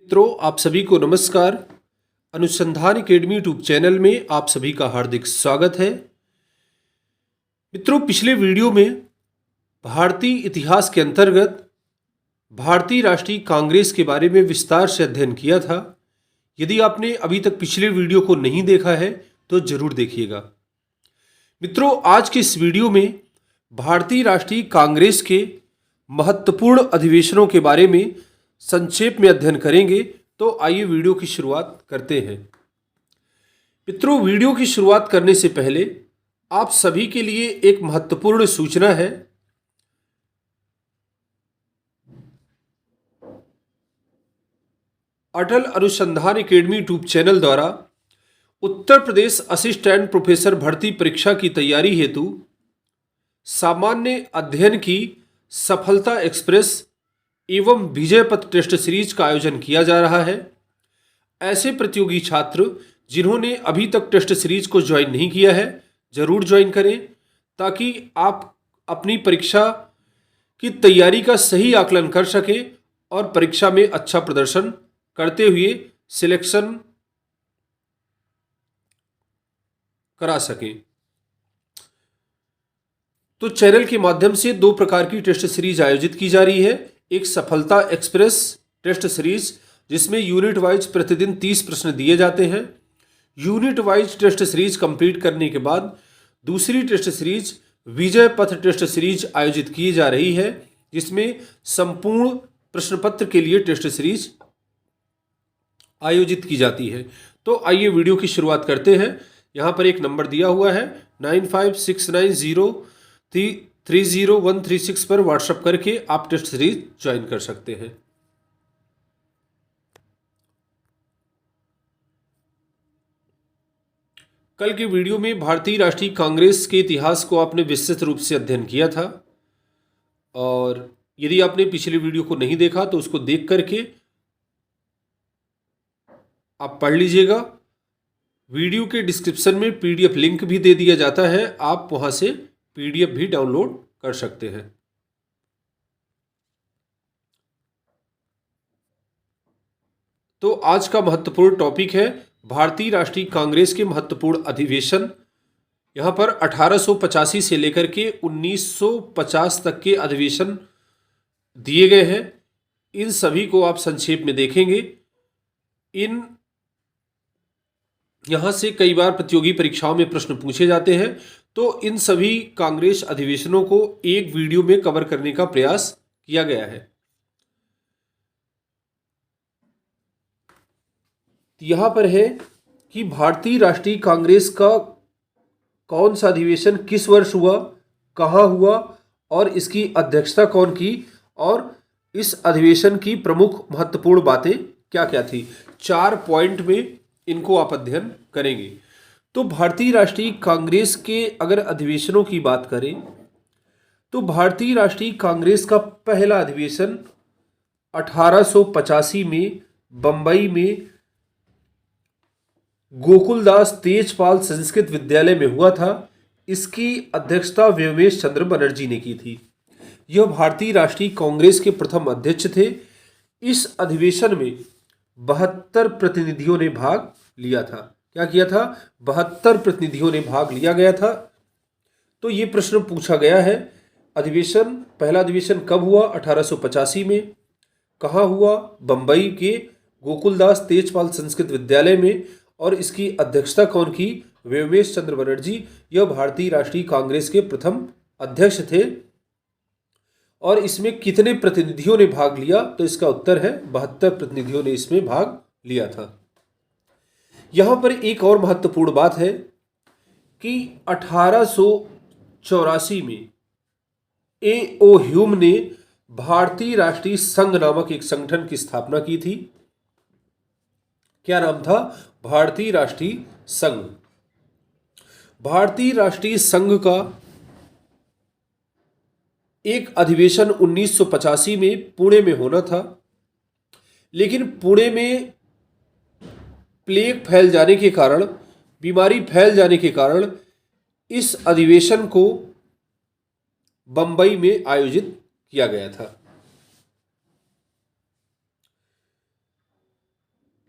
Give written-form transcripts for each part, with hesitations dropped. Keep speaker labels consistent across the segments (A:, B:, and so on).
A: मित्रों, आप सभी को नमस्कार। अनुसंधान एकेडमी यूट्यूब चैनल में आप सभी का हार्दिक स्वागत है। मित्रों, पिछले वीडियो में भारतीय इतिहास के अंतर्गत भारतीय राष्ट्रीय कांग्रेस के बारे में विस्तार से अध्ययन किया था। यदि आपने अभी तक पिछले वीडियो को नहीं देखा है तो जरूर देखिएगा। मित्रों, आज के इस वीडियो में भारतीय राष्ट्रीय कांग्रेस के महत्वपूर्ण अधिवेशनों के बारे में संक्षेप में अध्ययन करेंगे। तो आइए वीडियो की शुरुआत करते हैं। मित्रों, वीडियो की शुरुआत करने से पहले आप सभी के लिए एक महत्वपूर्ण सूचना है। अटल अनुसंधान एकेडमी यूट्यूब चैनल द्वारा उत्तर प्रदेश असिस्टेंट प्रोफेसर भर्ती परीक्षा की तैयारी हेतु सामान्य अध्ययन की सफलता एक्सप्रेस एवं विजय पथ टेस्ट सीरीज का आयोजन किया जा रहा है। ऐसे प्रतियोगी छात्र जिन्होंने अभी तक टेस्ट सीरीज को ज्वाइन नहीं किया है, जरूर ज्वाइन करें ताकि आप अपनी परीक्षा की तैयारी का सही आकलन कर सकें और परीक्षा में अच्छा प्रदर्शन करते हुए सिलेक्शन करा सकें। तो चैनल के माध्यम से दो प्रकार की टेस्ट सीरीज आयोजित की जा रही है। एक सफलता एक्सप्रेस टेस्ट सीरीज जिसमें यूनिट वाइज प्रतिदिन 30 प्रश्न दिए जाते हैं। Unit wise test series complete करने के बाद दूसरी टेस्ट सीरीज विजय पथ टेस्ट सीरीज आयोजित की जा रही है, जिसमें संपूर्ण प्रश्न पत्र के लिए टेस्ट सीरीज आयोजित की जाती है। तो आइए वीडियो की शुरुआत करते हैं। यहाँ पर एक नंबर दिया हुआ है 9569030136 पर व्हाट्सएप करके आप टेस्ट सीरीज ज्वाइन कर सकते हैं। कल के वीडियो में भारतीय राष्ट्रीय कांग्रेस के इतिहास को आपने विस्तृत रूप से अध्ययन किया था, और यदि आपने पिछले वीडियो को नहीं देखा तो उसको देख करके आप पढ़ लीजिएगा। वीडियो के डिस्क्रिप्शन में पीडीएफ लिंक भी दे दिया जाता है, आप वहां से पीडीएफ भी डाउनलोड कर सकते हैं। तो आज का महत्वपूर्ण टॉपिक है भारतीय राष्ट्रीय कांग्रेस के महत्वपूर्ण अधिवेशन। यहां पर 1885 से लेकर के 1950 तक के अधिवेशन दिए गए हैं। इन सभी को आप संक्षेप में देखेंगे। यहां से कई बार प्रतियोगी परीक्षाओं में प्रश्न पूछे जाते हैं, तो इन सभी कांग्रेस अधिवेशनों को एक वीडियो में कवर करने का प्रयास किया गया है। यहां पर है कि भारतीय राष्ट्रीय कांग्रेस का कौन सा अधिवेशन किस वर्ष हुआ, कहां हुआ और इसकी अध्यक्षता कौन की, और इस अधिवेशन की प्रमुख महत्वपूर्ण बातें क्या क्या थी। 4 पॉइंट में इनको आप अध्ययन करेंगे। तो भारतीय राष्ट्रीय कांग्रेस के अगर अधिवेशनों की बात करें तो भारतीय राष्ट्रीय कांग्रेस का पहला अधिवेशन 1885 में बंबई में गोकुलदास तेजपाल संस्कृत विद्यालय में हुआ था। इसकी अध्यक्षता व्योमेश चंद्र बनर्जी ने की थी। यह भारतीय राष्ट्रीय कांग्रेस के प्रथम अध्यक्ष थे। इस अधिवेशन में 72 प्रतिनिधियों ने भाग लिया था। क्या किया था? 72 प्रतिनिधियों ने भाग लिया गया था। तो ये प्रश्न पूछा गया है, पहला अधिवेशन कब हुआ? 1885 में। कहाँ हुआ? बंबई के गोकुलदास तेजपाल संस्कृत विद्यालय में। और इसकी अध्यक्षता कौन की? व्योमेश चंद्र बनर्जी। यह भारतीय राष्ट्रीय कांग्रेस के प्रथम अध्यक्ष थे। और इसमें कितने प्रतिनिधियों ने भाग लिया? तो इसका उत्तर है 72 प्रतिनिधियों ने इसमें भाग लिया था। यहां पर एक और महत्वपूर्ण बात है कि 1884 में A.O. ह्यूम ने भारतीय राष्ट्रीय संघ नामक एक संगठन की स्थापना की थी। क्या नाम था? भारतीय राष्ट्रीय संघ। भारतीय राष्ट्रीय संघ का एक अधिवेशन 1985 में पुणे में होना था, लेकिन पुणे में प्लेग फैल जाने के कारण, बीमारी फैल जाने के कारण इस अधिवेशन को बंबई में आयोजित किया गया था।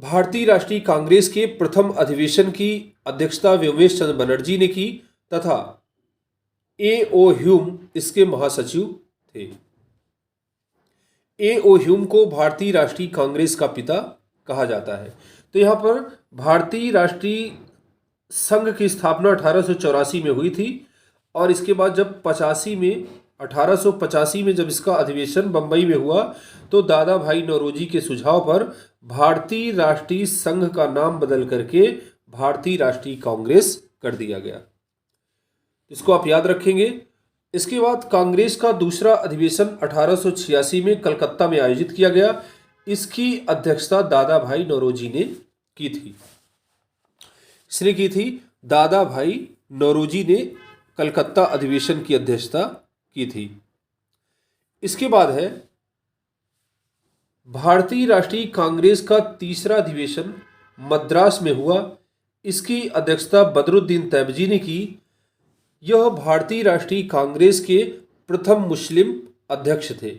A: भारतीय राष्ट्रीय कांग्रेस के प्रथम अधिवेशन की अध्यक्षता व्योमेश चंद्र बनर्जी ने की तथा ए ओ ह्यूम इसके महासचिव थे। ए ओ ह्यूम को भारतीय राष्ट्रीय कांग्रेस का पिता कहा जाता है। तो यहाँ पर भारतीय राष्ट्रीय संघ की स्थापना 1884 में हुई थी और इसके बाद जब 1885 में जब इसका अधिवेशन बंबई में हुआ तो दादा भाई नौरोजी के सुझाव पर भारतीय राष्ट्रीय संघ का नाम बदल करके भारतीय राष्ट्रीय कांग्रेस कर दिया गया। इसको आप याद रखेंगे। इसके बाद कांग्रेस का दूसरा अधिवेशन 1886 में कलकत्ता में आयोजित किया गया। इसकी अध्यक्षता दादा भाई नौरोजी ने की थी। इसने की थी दादा भाई नौरोजी ने कलकत्ता अधिवेशन की अध्यक्षता की थी। इसके बाद है भारतीय राष्ट्रीय कांग्रेस का तीसरा अधिवेशन मद्रास में हुआ। इसकी अध्यक्षता बदरुद्दीन तैयबजी ने की। यह भारतीय राष्ट्रीय कांग्रेस के प्रथम मुस्लिम अध्यक्ष थे।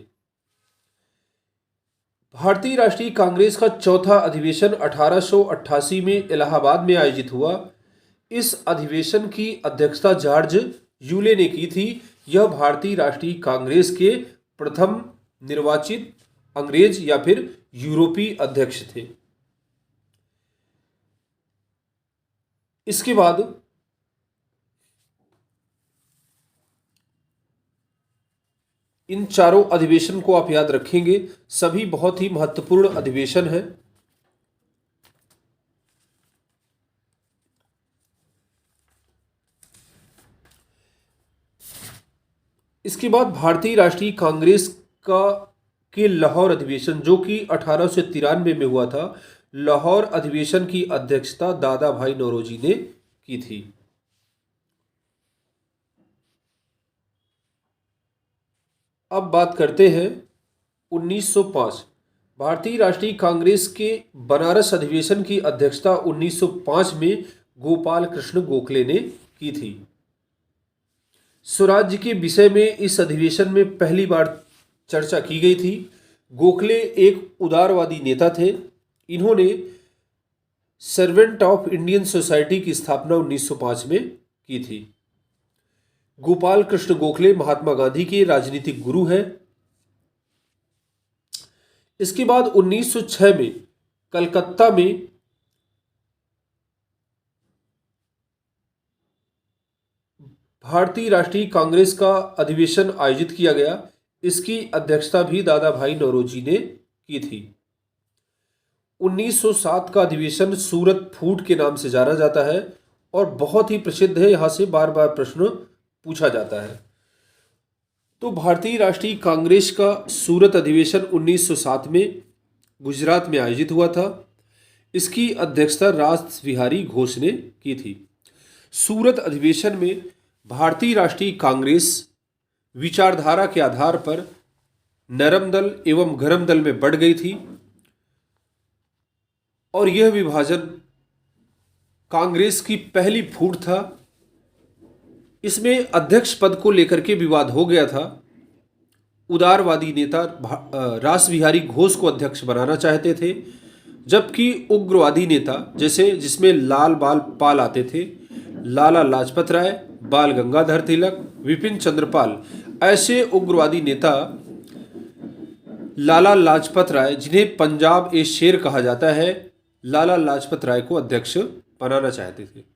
A: भारतीय राष्ट्रीय कांग्रेस का चौथा अधिवेशन 1888 में इलाहाबाद में आयोजित हुआ। इस अधिवेशन की अध्यक्षता जॉर्ज यूले ने की थी। यह भारतीय राष्ट्रीय कांग्रेस के प्रथम निर्वाचित अंग्रेज या फिर यूरोपीय अध्यक्ष थे। इसके बाद इन चारों अधिवेशन को आप याद रखेंगे, सभी बहुत ही महत्वपूर्ण अधिवेशन हैं। इसके बाद भारतीय राष्ट्रीय कांग्रेस के लाहौर अधिवेशन जो कि 1893 में हुआ था, लाहौर अधिवेशन की अध्यक्षता दादा भाई नौरोजी ने की थी। अब बात करते हैं 1905। भारतीय राष्ट्रीय कांग्रेस के बनारस अधिवेशन की अध्यक्षता 1905 में गोपाल कृष्ण गोखले ने की थी। स्वराज्य के विषय में इस अधिवेशन में पहली बार चर्चा की गई थी। गोखले एक उदारवादी नेता थे। इन्होंने सर्वेंट ऑफ इंडियन सोसाइटी की स्थापना 1905 में की थी। गोपाल कृष्ण गोखले महात्मा गांधी के राजनीतिक गुरु हैं। इसके बाद 1906 में कलकत्ता में भारतीय राष्ट्रीय कांग्रेस का अधिवेशन आयोजित किया गया। इसकी अध्यक्षता भी दादा भाई नौरोजी ने की थी। 1907 का अधिवेशन सूरत फूट के नाम से जाना जाता है और बहुत ही प्रसिद्ध है। यहां से बार बार प्रश्न पूछा जाता है। तो भारतीय राष्ट्रीय कांग्रेस का सूरत अधिवेशन 1907 में गुजरात में आयोजित हुआ था। इसकी अध्यक्षता रास बिहारी घोष ने की थी। सूरत अधिवेशन में भारतीय राष्ट्रीय कांग्रेस विचारधारा के आधार पर नरम दल एवं गरम दल में बढ़ गई थी और यह विभाजन कांग्रेस की पहली फूट था। इसमें अध्यक्ष पद को लेकर के विवाद हो गया था। उदारवादी नेता रास बिहारी घोष को अध्यक्ष बनाना चाहते थे, जबकि उग्रवादी नेता जैसे जिसमें लाल बाल पाल आते थे, लाला लाजपत राय, बाल गंगाधर तिलक, विपिन चंद्र पाल, ऐसे उग्रवादी नेता लाला लाजपत राय, जिन्हें पंजाब ए शेर कहा जाता है, लाला लाजपत राय को अध्यक्ष बनाना चाहते थे।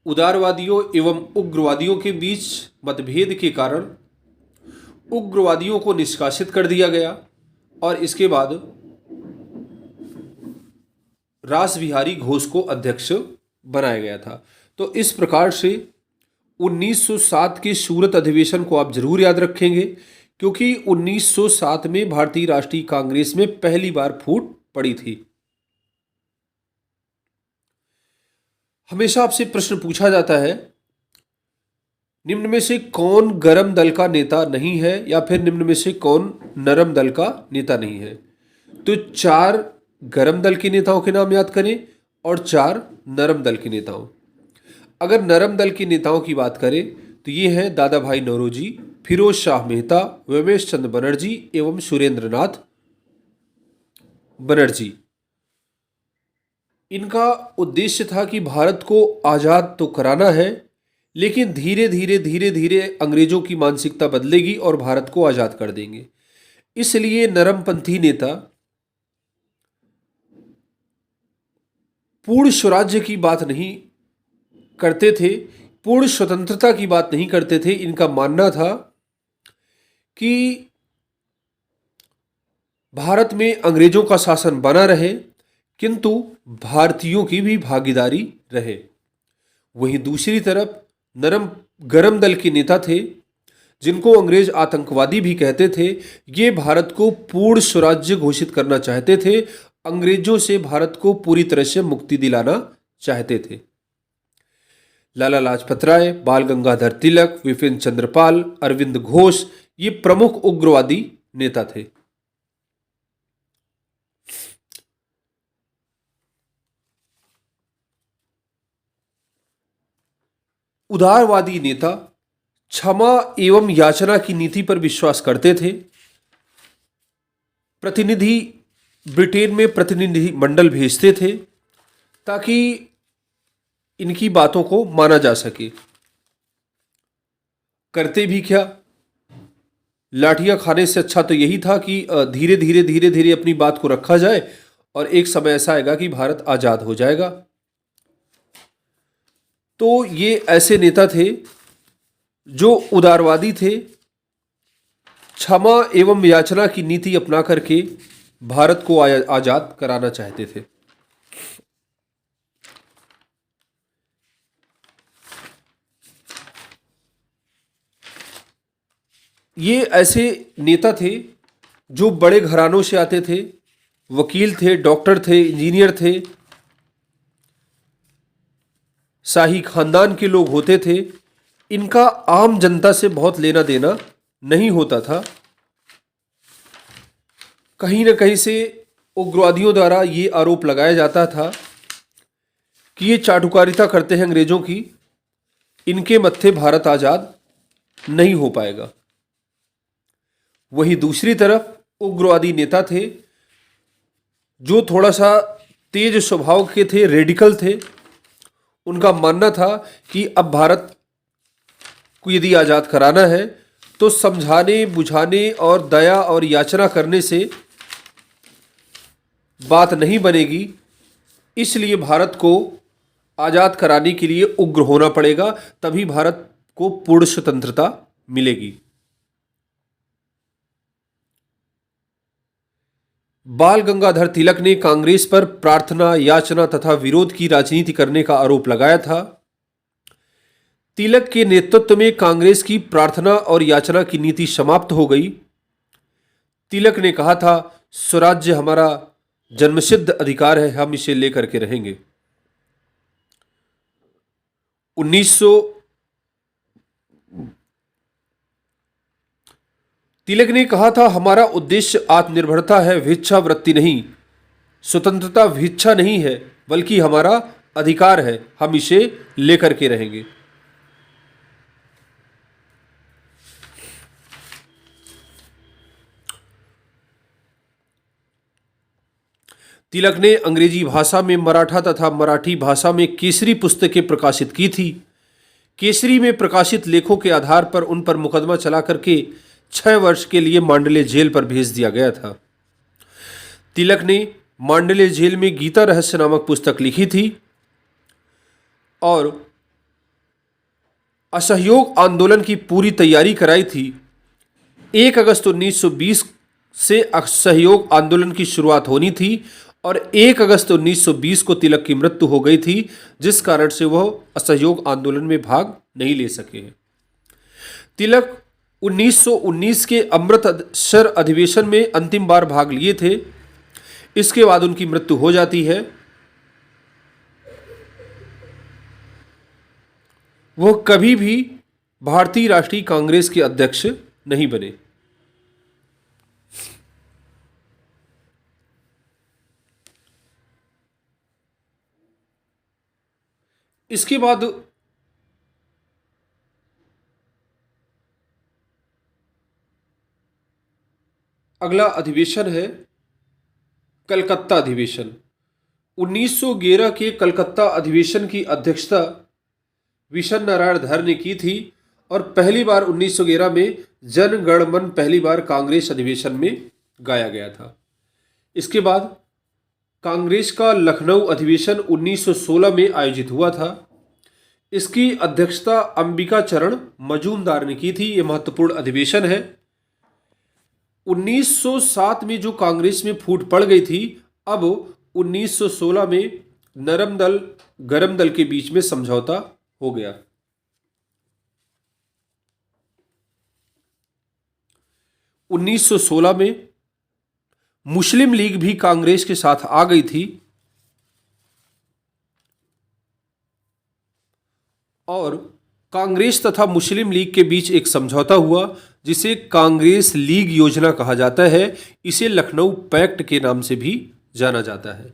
A: उदारवादियों एवं उग्रवादियों के बीच मतभेद के कारण उग्रवादियों को निष्कासित कर दिया गया और इसके बाद रास बिहारी घोष को अध्यक्ष बनाया गया था। तो इस प्रकार से 1907 के सूरत अधिवेशन को आप जरूर याद रखेंगे, क्योंकि 1907 में भारतीय राष्ट्रीय कांग्रेस में पहली बार फूट पड़ी थी। हमेशा आपसे प्रश्न पूछा जाता है, निम्न में से कौन गरम दल का नेता नहीं है या फिर निम्न में से कौन नरम दल का नेता नहीं है। तो 4 गरम दल के नेताओं के नाम याद करें और 4 नरम दल के नेताओं। अगर नरम दल के नेताओं की बात करें तो ये हैं दादा भाई नौरोजी, फिरोज शाह मेहता, व्योमेश चंद्र बनर्जी एवं सुरेंद्र नाथ बनर्जी। इनका उद्देश्य था कि भारत को आज़ाद तो कराना है, लेकिन धीरे धीरे धीरे धीरे अंग्रेजों की मानसिकता बदलेगी और भारत को आज़ाद कर देंगे। इसलिए नरमपंथी नेता पूर्ण स्वराज्य की बात नहीं करते थे, पूर्ण स्वतंत्रता की बात नहीं करते थे। इनका मानना था कि भारत में अंग्रेजों का शासन बना रहे, किंतु भारतीयों की भी भागीदारी रहे। वहीं दूसरी तरफ नरम गरम दल के नेता थे, जिनको अंग्रेज आतंकवादी भी कहते थे। ये भारत को पूर्ण स्वराज्य घोषित करना चाहते थे, अंग्रेजों से भारत को पूरी तरह से मुक्ति दिलाना चाहते थे। लाला लाजपत राय, बाल गंगाधर तिलक, विपिन चंद्र पाल, अरविंद घोष ये प्रमुख उग्रवादी नेता थे। उदारवादी नेता क्षमा एवं याचना की नीति पर विश्वास करते थे। प्रतिनिधि ब्रिटेन में प्रतिनिधि मंडल भेजते थे ताकि इनकी बातों को माना जा सके। करते भी क्या, लाठियां खाने से अच्छा तो यही था कि धीरे धीरे धीरे धीरे अपनी बात को रखा जाए और एक समय ऐसा आएगा कि भारत आजाद हो जाएगा। तो ये ऐसे नेता थे जो उदारवादी थे, क्षमा एवं याचना की नीति अपना करके भारत को आजाद कराना चाहते थे। ये ऐसे नेता थे जो बड़े घरानों से आते थे, वकील थे, डॉक्टर थे, इंजीनियर थे, शाही खानदान के लोग होते थे। इनका आम जनता से बहुत लेना देना नहीं होता था। कहीं न कहीं से उग्रवादियों द्वारा ये आरोप लगाया जाता था कि ये चाटुकारिता करते हैं अंग्रेजों की, इनके मत्थे भारत आजाद नहीं हो पाएगा। वहीं दूसरी तरफ उग्रवादी नेता थे जो थोड़ा सा तेज स्वभाव के थे, रेडिकल थे। उनका मानना था कि अब भारत को यदि आज़ाद कराना है तो समझाने बुझाने और दया और याचना करने से बात नहीं बनेगी। इसलिए भारत को आज़ाद कराने के लिए उग्र होना पड़ेगा, तभी भारत को पूर्ण स्वतंत्रता मिलेगी। बाल गंगाधर तिलक ने कांग्रेस पर प्रार्थना, याचना तथा विरोध की राजनीति करने का आरोप लगाया था। तिलक के नेतृत्व में कांग्रेस की प्रार्थना और याचना की नीति समाप्त हो गई। तिलक ने कहा था, स्वराज्य हमारा जन्मसिद्ध अधिकार है, हम इसे लेकर के रहेंगे। 1900 तिलक ने कहा था, हमारा उद्देश्य आत्मनिर्भरता है, भिक्षावृत्ति नहीं। स्वतंत्रता भिक्षा नहीं है, बल्कि हमारा अधिकार है, हम इसे लेकर के रहेंगे। तिलक ने अंग्रेजी भाषा में मराठा तथा मराठी भाषा में केसरी पुस्तकें प्रकाशित की थी। केसरी में प्रकाशित लेखों के आधार पर उन पर मुकदमा चला करके 6 वर्ष के लिए मांडले जेल पर भेज दिया गया था। तिलक ने मांडले जेल में गीता रहस्य नामक पुस्तक लिखी थी और असहयोग आंदोलन की पूरी तैयारी कराई थी। 1 अगस्त 1920 से असहयोग आंदोलन की शुरुआत होनी थी और 1 अगस्त 1920 को तिलक की मृत्यु हो गई थी, जिस कारण से वह असहयोग आंदोलन में भाग नहीं ले सके। तिलक 1919 के अमृतसर अधिवेशन में अंतिम बार भाग लिए थे। इसके बाद उनकी मृत्यु हो जाती है। वह कभी भी भारतीय राष्ट्रीय कांग्रेस के अध्यक्ष नहीं बने। इसके बाद अगला अधिवेशन है कलकत्ता अधिवेशन। 1911 के कलकत्ता अधिवेशन की अध्यक्षता विशन नारायण धर ने की थी और पहली बार 1911 में जन गण मन पहली बार कांग्रेस अधिवेशन में गाया गया था। इसके बाद कांग्रेस का लखनऊ अधिवेशन 1916 में आयोजित हुआ था। इसकी अध्यक्षता अंबिका चरण मजूमदार ने की थी। यह महत्वपूर्ण अधिवेशन है। 1907 में जो कांग्रेस में फूट पड़ गई थी, अब 1916 में नरम दल गरम दल के बीच में समझौता हो गया। उन्नीस सौ सोलह में मुस्लिम लीग भी कांग्रेस के साथ आ गई थी और कांग्रेस तथा मुस्लिम लीग के बीच एक समझौता हुआ जिसे कांग्रेस लीग योजना कहा जाता है। इसे लखनऊ पैक्ट के नाम से भी जाना जाता है।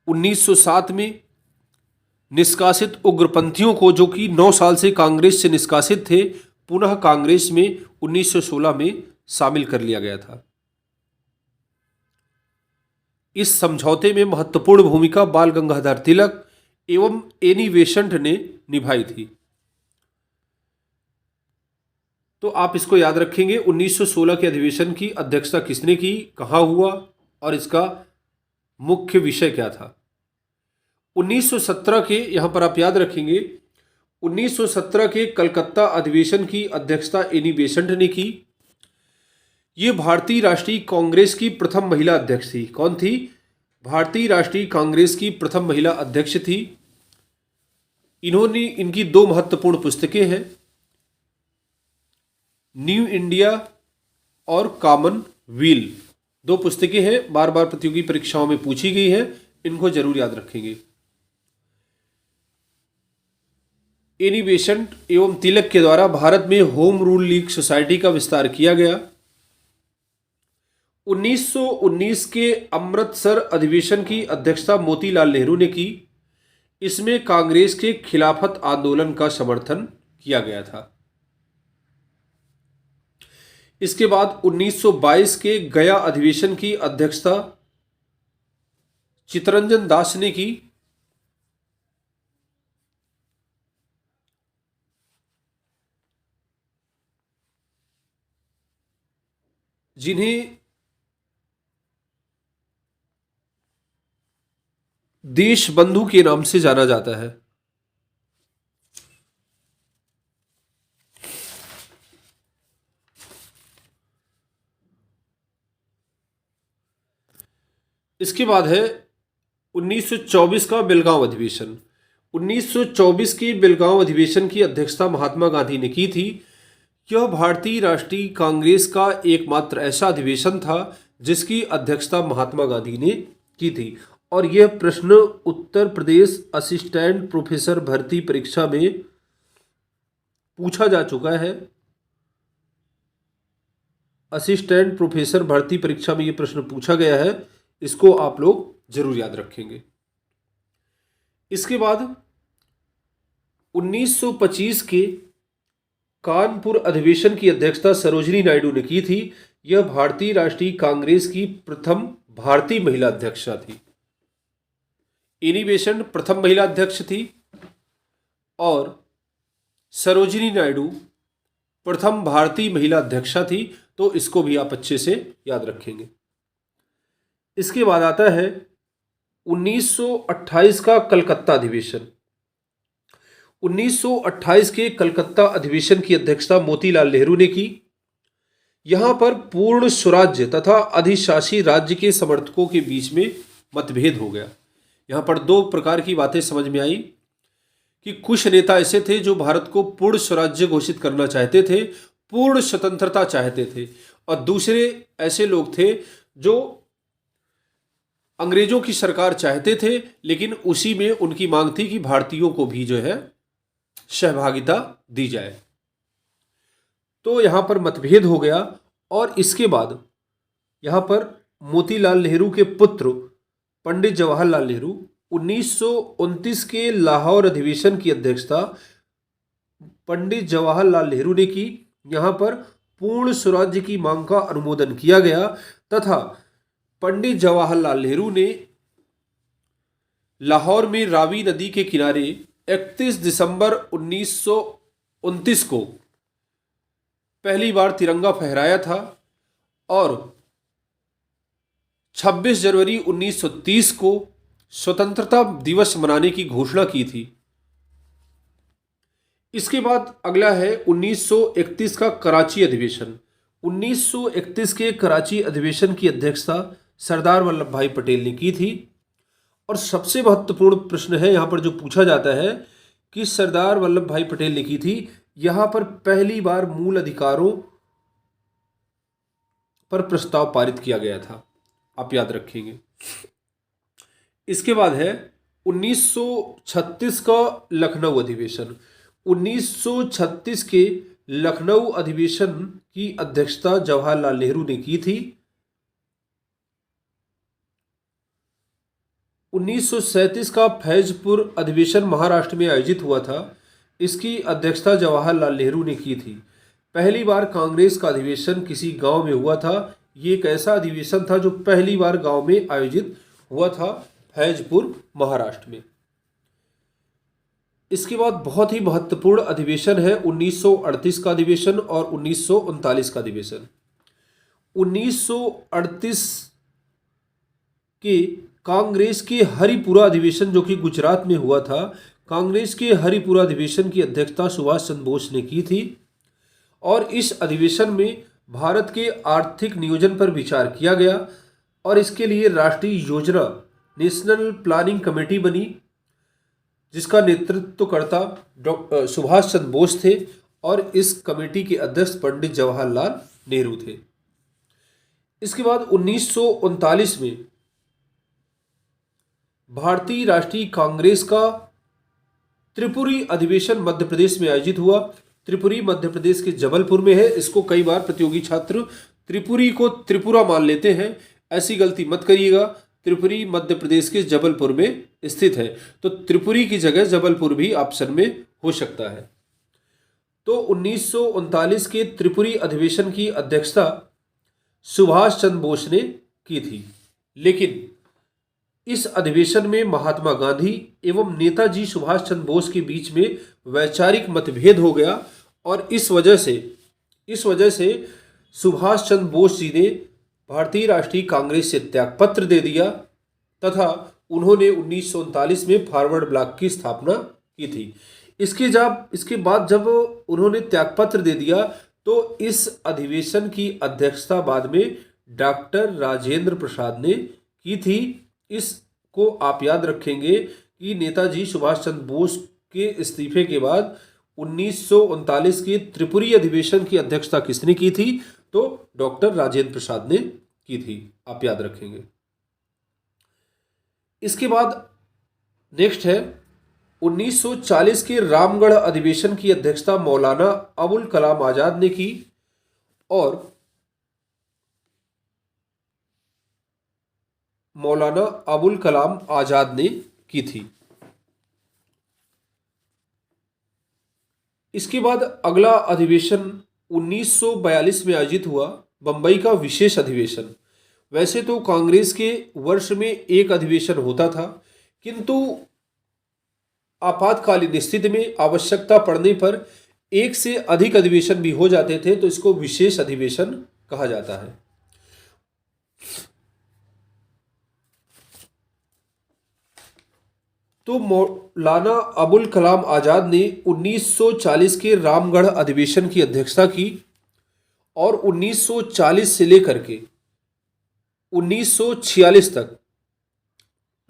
A: 1907 में निष्कासित उग्रपंथियों को, जो कि 9 साल से कांग्रेस से निष्कासित थे, पुनः कांग्रेस में 1916 में शामिल कर लिया गया था। इस समझौते में महत्वपूर्ण भूमिका बाल गंगाधर तिलक एवं एनी बेसेंट ने निभाई थी। तो आप इसको याद रखेंगे। 1916 के अधिवेशन की अध्यक्षता किसने की, कहाँ हुआ और इसका मुख्य विषय क्या था। 1917 के, यहां पर आप याद रखेंगे, 1917 के कलकत्ता अधिवेशन की अध्यक्षता एनी बेसेंट ने की। ये भारतीय राष्ट्रीय कांग्रेस की प्रथम महिला अध्यक्ष थी। कौन थी? भारतीय राष्ट्रीय कांग्रेस की प्रथम महिला अध्यक्ष थी। इनकी 2 महत्वपूर्ण पुस्तकें हैं, न्यू इंडिया और कॉमनवेल्थ। 2 पुस्तकें हैं, बार बार प्रतियोगी परीक्षाओं में पूछी गई है, इनको जरूर याद रखेंगे। एनी बेसेंट एवं तिलक के द्वारा भारत में होम रूल लीग सोसाइटी का विस्तार किया गया। 1919 के अमृतसर अधिवेशन की अध्यक्षता मोतीलाल नेहरू ने की। इसमें कांग्रेस के खिलाफत आंदोलन का समर्थन किया गया था। इसके बाद 1922 के गया अधिवेशन की अध्यक्षता चित्तरंजन दास ने की। जिन्हें देश बंधु के नाम से जाना जाता है। इसके बाद है 1924 का बेलगांव अधिवेशन। 1924 के बेलगांव अधिवेशन की अध्यक्षता महात्मा गांधी ने की थी। यह भारतीय राष्ट्रीय कांग्रेस का एकमात्र ऐसा अधिवेशन था जिसकी अध्यक्षता महात्मा गांधी ने की थी और यह प्रश्न उत्तर प्रदेश असिस्टेंट प्रोफेसर भर्ती परीक्षा में पूछा जा चुका है। असिस्टेंट प्रोफेसर भर्ती परीक्षा में यह प्रश्न पूछा गया है, इसको आप लोग जरूर याद रखेंगे। इसके बाद 1925 के कानपुर अधिवेशन की अध्यक्षता सरोजिनी नायडू ने की थी। यह भारतीय राष्ट्रीय कांग्रेस की प्रथम भारतीय महिला अध्यक्षा थी। एनी बेसेंट प्रथम महिला अध्यक्ष थी और सरोजिनी नायडू प्रथम भारतीय महिला अध्यक्षा थी, तो इसको भी आप अच्छे से याद रखेंगे। इसके बाद आता है 1928 का कलकत्ता अधिवेशन। 1928 के कलकत्ता अधिवेशन की अध्यक्षता मोतीलाल नेहरू ने की। यहां पर पूर्ण स्वराज्य तथा अधिशासी राज्य के समर्थकों के बीच में मतभेद हो गया। यहां पर 2 प्रकार की बातें समझ में आई कि कुछ नेता ऐसे थे जो भारत को पूर्ण स्वराज्य घोषित करना चाहते थे, पूर्ण स्वतंत्रता चाहते थे, और दूसरे ऐसे लोग थे जो अंग्रेजों की सरकार चाहते थे, लेकिन उसी में उनकी मांग थी कि भारतीयों को भी जो है सहभागिता दी जाए। तो यहां पर मतभेद हो गया और इसके बाद यहां पर मोतीलाल नेहरू के पुत्र पंडित जवाहरलाल नेहरू 1929 के लाहौर अधिवेशन की अध्यक्षता पंडित जवाहरलाल नेहरू ने की। यहां पर पूर्ण स्वराज्य की मांग का अनुमोदन किया गया तथा पंडित जवाहरलाल नेहरू ने लाहौर में रावी नदी के किनारे 31 दिसंबर 1929 को पहली बार तिरंगा फहराया था और 26 जनवरी 1930 को स्वतंत्रता दिवस मनाने की घोषणा की थी। इसके बाद अगला है 1931 का कराची अधिवेशन। 1931 के कराची अधिवेशन की अध्यक्षता सरदार वल्लभ भाई पटेल ने की थी और सबसे महत्वपूर्ण प्रश्न है यहां पर जो पूछा जाता है कि सरदार वल्लभ भाई पटेल ने की थी, यहां पर पहली बार मूल अधिकारों पर प्रस्ताव पारित किया गया था, आप याद रखेंगे। इसके बाद है 1936 का लखनऊ अधिवेशन। 1936 के लखनऊ अधिवेशन की अध्यक्षता जवाहरलाल नेहरू ने की थी। 1937 का फैजपुर अधिवेशन महाराष्ट्र में आयोजित हुआ था। इसकी अध्यक्षता जवाहरलाल नेहरू ने की थी। पहली बार कांग्रेस का अधिवेशन किसी गांव में हुआ था। ये एक ऐसा अधिवेशन था जो पहली बार गांव में आयोजित हुआ था, फैजपुर महाराष्ट्र में। इसके बाद बहुत ही महत्वपूर्ण अधिवेशन है 1938 का अधिवेशन और 1939 का अधिवेशन। 1938 के कांग्रेस के हरिपुरा अधिवेशन जो कि गुजरात में हुआ था, कांग्रेस के हरिपुरा अधिवेशन की अध्यक्षता सुभाष चंद्र बोस ने की थी और इस अधिवेशन में भारत के आर्थिक नियोजन पर विचार किया गया और इसके लिए राष्ट्रीय योजना नेशनल प्लानिंग कमेटी बनी जिसका नेतृत्वकर्ता सुभाष चंद्र बोस थे और इस कमेटी के अध्यक्ष पंडित जवाहरलाल नेहरू थे। इसके बाद 1939 में भारतीय राष्ट्रीय कांग्रेस का त्रिपुरी अधिवेशन मध्य प्रदेश में आयोजित हुआ। त्रिपुरी मध्य प्रदेश के जबलपुर में है। इसको कई बार प्रतियोगी छात्र त्रिपुरी को त्रिपुरा मान लेते हैं, ऐसी गलती मत करिएगा। त्रिपुरी मध्य प्रदेश के जबलपुर में स्थित है, तो त्रिपुरी की जगह जबलपुर भी ऑप्शन में हो सकता है। तो 1939 के त्रिपुरी अधिवेशन की अध्यक्षता सुभाष चंद्र बोस ने की थी, लेकिन इस अधिवेशन में महात्मा गांधी एवं नेताजी सुभाष चंद्र बोस के बीच में वैचारिक मतभेद हो गया और इस वजह से सुभाष चंद्र बोस जी ने भारतीय राष्ट्रीय कांग्रेस से त्यागपत्र दे दिया तथा उन्होंने 1939 में फॉरवर्ड ब्लॉक की स्थापना की थी। इसके बाद जब उन्होंने त्यागपत्र दे दिया तो इस अधिवेशन की अध्यक्षता बाद में डॉक्टर राजेंद्र प्रसाद ने की थी। इसको आप याद रखेंगे कि नेताजी सुभाष चंद्र बोस के इस्तीफे के बाद 1939 के त्रिपुरी अधिवेशन की अध्यक्षता किसने की थी? तो डॉक्टर राजेंद्र प्रसाद ने की थी, आप याद रखेंगे। इसके बाद नेक्स्ट है 1940 के रामगढ़ अधिवेशन की अध्यक्षता मौलाना अबुल कलाम आजाद ने की और मौलाना अबुल कलाम आजाद ने की थी। इसके बाद अगला अधिवेशन 1942 में आयोजित हुआ, बंबई का विशेष अधिवेशन। वैसे तो कांग्रेस के वर्ष में एक अधिवेशन होता था, किंतु आपातकालीन स्थिति में आवश्यकता पड़ने पर एक से अधिक अधिवेशन भी हो जाते थे, तो इसको विशेष अधिवेशन कहा जाता है। तो मौलाना अबुल कलाम आजाद ने 1940 के रामगढ़ अधिवेशन की अध्यक्षता की और 1940 से लेकर के 1946 तक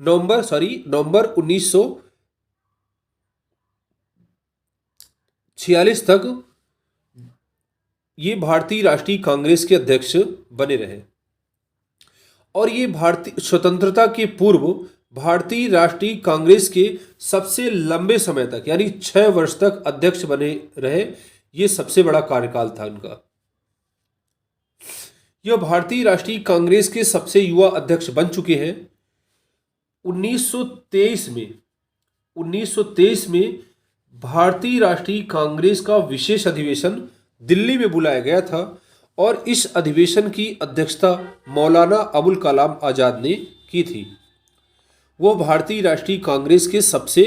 A: नवंबर 1946 तक ये भारतीय राष्ट्रीय कांग्रेस के अध्यक्ष बने रहे और ये भारतीय स्वतंत्रता के पूर्व भारतीय राष्ट्रीय कांग्रेस के सबसे लंबे समय तक यानी 6 वर्ष तक अध्यक्ष बने रहे। ये सबसे बड़ा कार्यकाल था उनका। यह भारतीय राष्ट्रीय कांग्रेस के सबसे युवा अध्यक्ष बन चुके हैं। 1923 में भारतीय राष्ट्रीय कांग्रेस का विशेष अधिवेशन दिल्ली में बुलाया गया था और इस अधिवेशन की अध्यक्षता मौलाना अबुल कलाम आज़ाद ने की थी। वो भारतीय राष्ट्रीय कांग्रेस के सबसे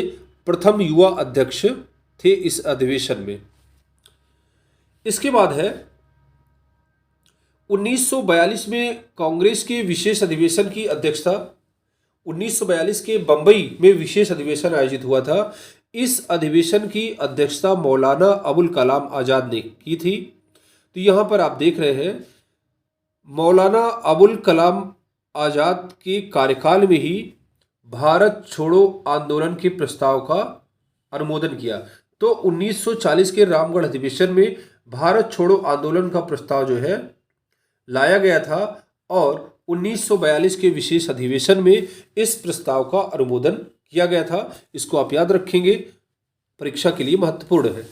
A: प्रथम युवा अध्यक्ष थे इस अधिवेशन में। इसके बाद है 1942 में कांग्रेस के विशेष अधिवेशन की अध्यक्षता 1942 के बंबई में विशेष अधिवेशन आयोजित हुआ था। इस अधिवेशन की अध्यक्षता मौलाना अबुल कलाम आज़ाद ने की थी। तो यहाँ पर आप देख रहे हैं मौलाना अबुल कलाम आज़ाद के कार्यकाल में ही भारत छोड़ो आंदोलन के प्रस्ताव का अनुमोदन किया। तो 1940 के रामगढ़ अधिवेशन में भारत छोड़ो आंदोलन का प्रस्ताव जो है लाया गया था और 1942 के विशेष अधिवेशन में इस प्रस्ताव का अनुमोदन किया गया था। इसको आप याद रखेंगे, परीक्षा के लिए महत्वपूर्ण है।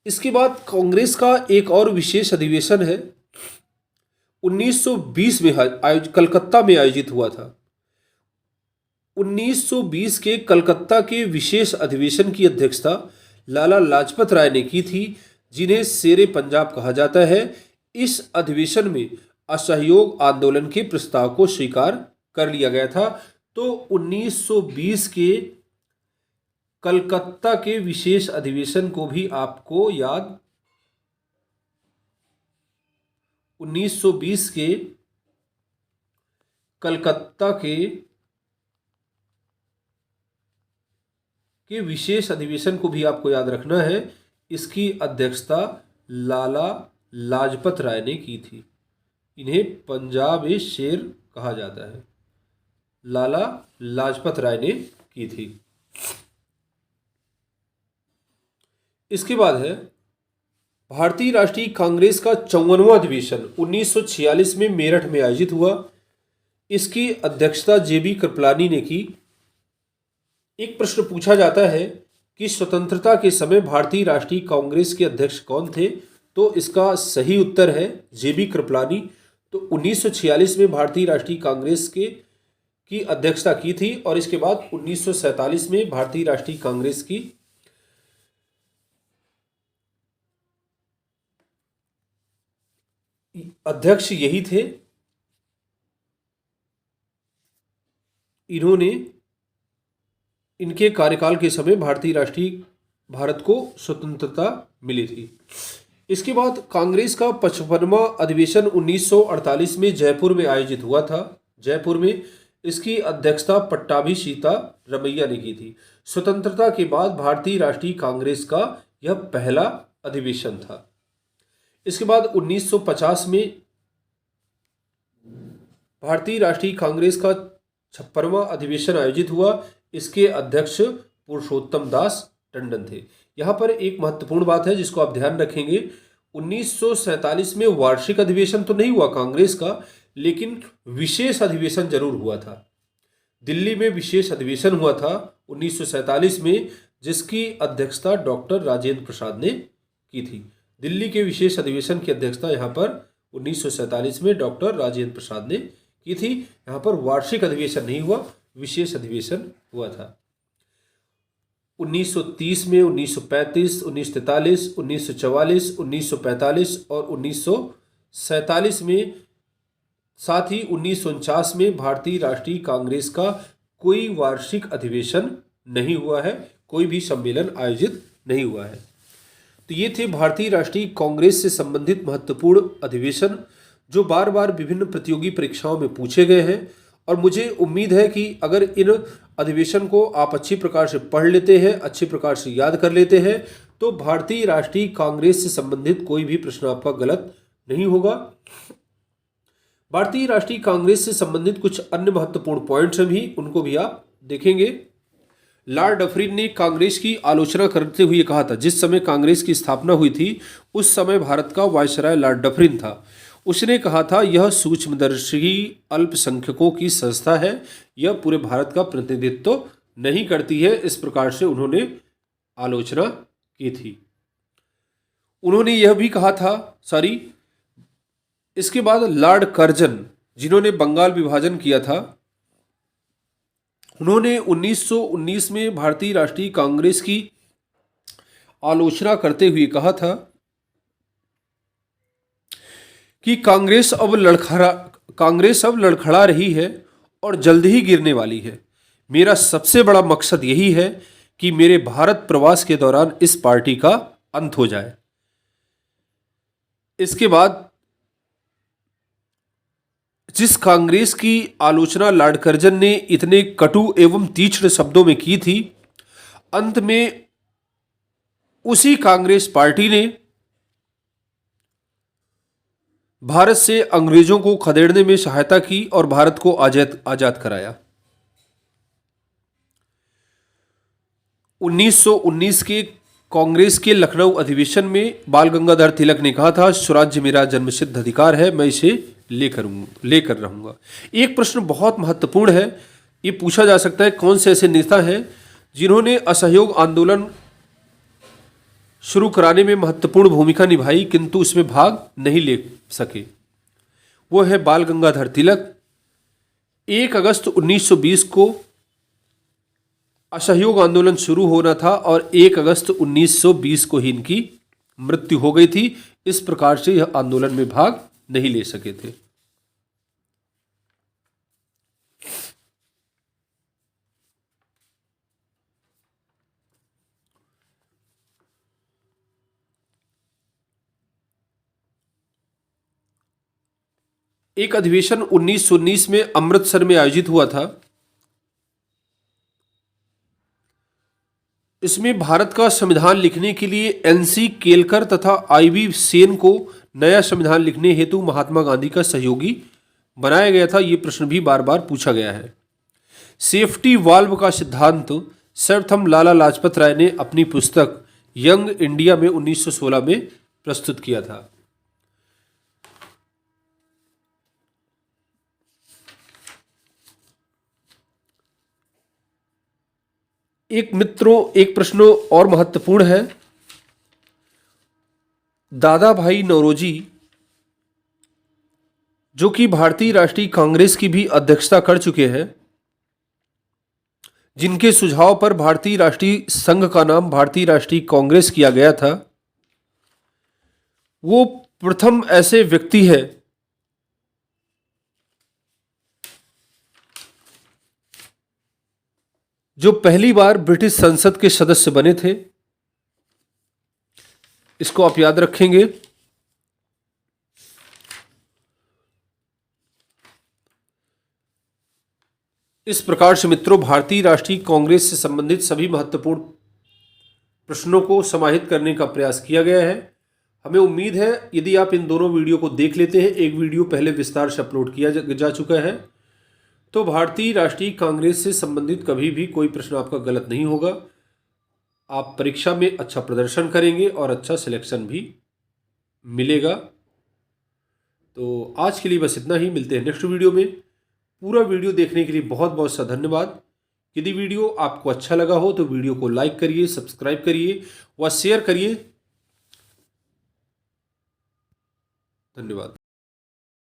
A: इसके बाद कांग्रेस का एक और विशेष अधिवेशन है 1920 में कलकत्ता में आयोजित हुआ था। 1920 के कलकत्ता के विशेष अधिवेशन की अध्यक्षता लाला लाजपत राय ने की थी, जिन्हें शेरे पंजाब कहा जाता है। इस अधिवेशन में असहयोग आंदोलन के प्रस्ताव को स्वीकार कर लिया गया था। तो 1920 के कलकत्ता के विशेष अधिवेशन को भी आपको याद 1920 के कलकत्ता के विशेष अधिवेशन को भी आपको याद रखना है। इसकी अध्यक्षता लाला लाजपत राय ने की थी। इन्हें पंजाब ए शेर कहा जाता है। लाला लाजपत राय ने की थी। इसके बाद है भारतीय राष्ट्रीय कांग्रेस का 54वां अधिवेशन 1946 में मेरठ में आयोजित हुआ। इसकी अध्यक्षता जेबी कृपलानी ने की। एक प्रश्न पूछा जाता है कि स्वतंत्रता के समय भारतीय राष्ट्रीय कांग्रेस के अध्यक्ष कौन थे, तो इसका सही उत्तर है जेबी कृपलानी। तो 1946 में भारतीय राष्ट्रीय कांग्रेस की अध्यक्षता की थी और इसके बाद 1947 में भारतीय राष्ट्रीय कांग्रेस की अध्यक्ष यही थे। इनके कार्यकाल के समय भारत को स्वतंत्रता मिली थी। इसके बाद कांग्रेस का 55वां अधिवेशन 1948 में जयपुर में आयोजित हुआ था। जयपुर में इसकी अध्यक्षता पट्टाभी सीता रमैया ने की थी। स्वतंत्रता के बाद भारतीय राष्ट्रीय कांग्रेस का यह पहला अधिवेशन था। इसके बाद 1950 में भारतीय राष्ट्रीय कांग्रेस का 56वां अधिवेशन आयोजित हुआ। इसके अध्यक्ष पुरुषोत्तम दास टंडन थे। यहाँ पर एक महत्वपूर्ण बात है जिसको आप ध्यान रखेंगे। 1947 में वार्षिक अधिवेशन तो नहीं हुआ कांग्रेस का, लेकिन विशेष अधिवेशन जरूर हुआ था। दिल्ली में विशेष अधिवेशन हुआ था 1947 में, जिसकी अध्यक्षता डॉक्टर राजेंद्र प्रसाद ने की थी। दिल्ली के विशेष अधिवेशन की अध्यक्षता यहाँ पर 1947 में डॉक्टर राजेंद्र प्रसाद ने की थी। यहाँ पर वार्षिक अधिवेशन नहीं हुआ, विशेष अधिवेशन हुआ था। 1930 में, 1935, 1943, 1944, 1945 और 1947 में, साथ ही 1949 में भारतीय राष्ट्रीय कांग्रेस का कोई वार्षिक अधिवेशन नहीं हुआ है, कोई भी सम्मेलन आयोजित नहीं हुआ है। तो ये थे भारतीय राष्ट्रीय कांग्रेस से संबंधित महत्वपूर्ण अधिवेशन जो बार बार विभिन्न प्रतियोगी परीक्षाओं में पूछे गए हैं। और मुझे उम्मीद है कि अगर इन अधिवेशन को आप अच्छी प्रकार से पढ़ लेते हैं, अच्छी प्रकार से याद कर लेते हैं, तो भारतीय राष्ट्रीय कांग्रेस से संबंधित कोई भी प्रश्न आपका गलत नहीं होगा। भारतीय राष्ट्रीय कांग्रेस से संबंधित कुछ अन्य महत्वपूर्ण पॉइंट्स हैं भी, उनको भी आप देखेंगे। लॉर्ड डफरिन ने कांग्रेस की आलोचना करते हुए कहा था, जिस समय कांग्रेस की स्थापना हुई थी उस समय भारत का वायसराय लॉर्ड डफरिन था। उसने कहा था, यह सूक्ष्मदर्शी अल्पसंख्यकों की संस्था है, यह पूरे भारत का प्रतिनिधित्व नहीं करती है। इस प्रकार से उन्होंने आलोचना की थी। उन्होंने यह भी कहा था, इसके बाद लॉर्ड कर्जन, जिन्होंने बंगाल विभाजन किया था, उन्होंने 1919 में भारतीय राष्ट्रीय कांग्रेस की आलोचना करते हुए कहा था कि कांग्रेस अब लड़खड़ा रही है और जल्द ही गिरने वाली है। मेरा सबसे बड़ा मकसद यही है कि मेरे भारत प्रवास के दौरान इस पार्टी का अंत हो जाए। इसके बाद जिस कांग्रेस की आलोचना लॉर्ड कर्जन ने इतने कटु एवं तीक्ष्ण शब्दों में की थी, अंत में उसी कांग्रेस पार्टी ने भारत से अंग्रेजों को खदेड़ने में सहायता की और भारत को आजाद कराया। 1919 के कांग्रेस के लखनऊ अधिवेशन में बाल गंगाधर तिलक ने कहा था, स्वराज्य मेरा जन्मसिद्ध अधिकार है, मैं इसे लेकर रहूंगा। एक प्रश्न बहुत महत्वपूर्ण है, ये पूछा जा सकता है कौन से ऐसे नेता हैं जिन्होंने असहयोग आंदोलन शुरू कराने में महत्वपूर्ण भूमिका निभाई किंतु उसमें भाग नहीं ले सके। वो है बाल गंगाधर तिलक। 1 अगस्त 1920 को असहयोग आंदोलन शुरू होना था और 1 अगस्त 1920 को ही इनकी मृत्यु हो गई थी। इस प्रकार से यह आंदोलन में भाग नहीं ले सके थे। एक अधिवेशन 1919 में अमृतसर में आयोजित हुआ था। इसमें भारत का संविधान लिखने के लिए एनसी केलकर तथा आईवी सेन को नया संविधान लिखने हेतु महात्मा गांधी का सहयोगी बनाया गया था। यह प्रश्न भी बार बार पूछा गया है। सेफ्टी वाल्व का सिद्धांत सर्वप्रथम लाला लाजपत राय ने अपनी पुस्तक यंग इंडिया में 1916 में प्रस्तुत किया था। एक प्रश्न और महत्वपूर्ण है। दादा भाई नौरोजी जो कि भारतीय राष्ट्रीय कांग्रेस की भी अध्यक्षता कर चुके हैं, जिनके सुझाव पर भारतीय राष्ट्रीय संघ का नाम भारतीय राष्ट्रीय कांग्रेस किया गया था, वो प्रथम ऐसे व्यक्ति है जो पहली बार ब्रिटिश संसद के सदस्य बने थे। इसको आप याद रखेंगे। इस प्रकार से मित्रों, भारतीय राष्ट्रीय कांग्रेस से संबंधित सभी महत्वपूर्ण प्रश्नों को समाहित करने का प्रयास किया गया है। हमें उम्मीद है यदि आप इन दोनों वीडियो को देख लेते हैं, एक वीडियो पहले विस्तार से अपलोड किया जा चुका है, तो भारतीय राष्ट्रीय कांग्रेस से संबंधित कभी भी कोई प्रश्न आपका गलत नहीं होगा। आप परीक्षा में अच्छा प्रदर्शन करेंगे और अच्छा सिलेक्शन भी मिलेगा। तो आज के लिए बस इतना ही। मिलते हैं नेक्स्ट वीडियो में। पूरा वीडियो देखने के लिए बहुत बहुत सा धन्यवाद। यदि वीडियो आपको अच्छा लगा हो तो वीडियो को लाइक करिए, सब्सक्राइब करिए व शेयर करिए। धन्यवाद।